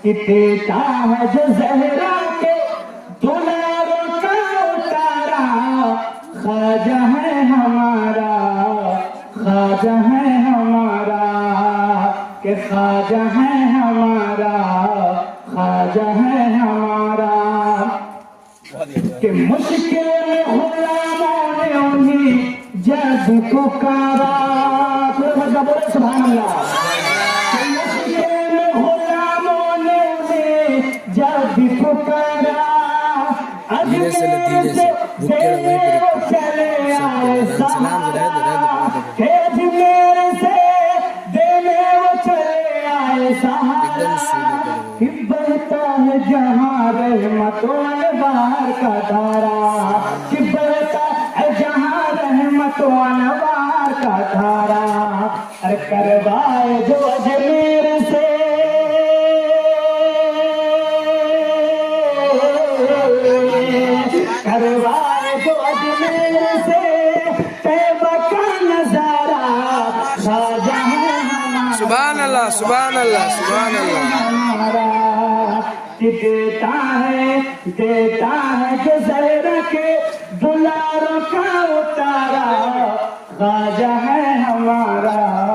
देता है जो ज़हरा के दुलारों का उतारा, ख्वाजा है हमारा, ख्वाजा है हमारा, के ख्वाजा है हमारा, ख्वाजा है हमारा। कि मुश्किल में गुलामों ने उन्हें जब पुकारा, बोले सुभान अल्लाह। जब पुकारा धीरे से चले आए मेरे से देने वो चले आए सहारा। बढ़ता है जहाँ रहमतों बाहर का धारा, कि बढ़ता है जहाँ रहमतों बाहर का धारा। अरे करवाए जो अजमेर से करवाए जो अजमेर से तैबा का नजारा, ख्वाजा है हमारा। सुभान अल्लाह, सुभान अल्लाह, सुभान अल्लाह। देता है जो ज़हरा के दुलारों का उतारा, ख्वाजा है हमारा।